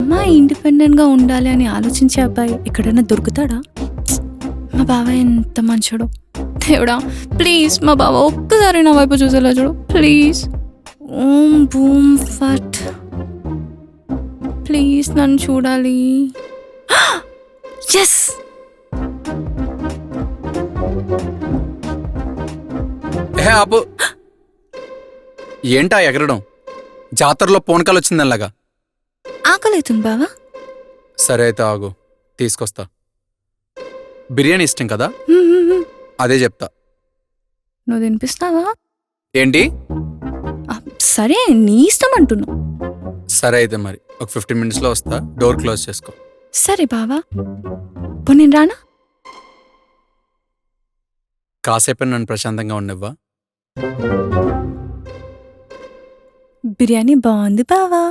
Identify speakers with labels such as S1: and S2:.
S1: అమ్మాయి ఇండిపెండెంట్గా ఉండాలి అని ఆలోచించే అబ్బాయి ఎక్కడైనా దొరుకుతాడా? మా బావ ఎంత మంచోడు. దేవుడా ప్లీజ్ మా బావ ఒక్కసారి నా వైపు చూసేలా చూడు ప్లీజ్. ఓం బూమ్ ఫట్. ప్లీజ్ నన్ను చూడాలి. ఎస్.
S2: ఆపు. ఏంటా ఎగరడం? జాతరలో పోనకాలు వచ్చిందనలాగా.
S1: ఆకలితుంది బావా.
S2: సరే అయితే ఆగు, తీసుకొస్తా. బిర్యానీ ఇష్టం కదా, అదే చెప్తా.
S1: నువ్వు తినిపిస్తావా?
S2: ఏంటి?
S1: సరే నీ ఇష్టం అంటున్నా.
S2: సరే అయితే మరి ఒక 15 minutesలో వస్తా, డోర్ క్లోజ్ చేసుకో.
S1: సరే బావా, పో నేను రానా?
S2: కాసేపు నన్ను ప్రశాంతంగా ఉండవ్వా?
S1: బిర్యానీ బాగుంది బావా.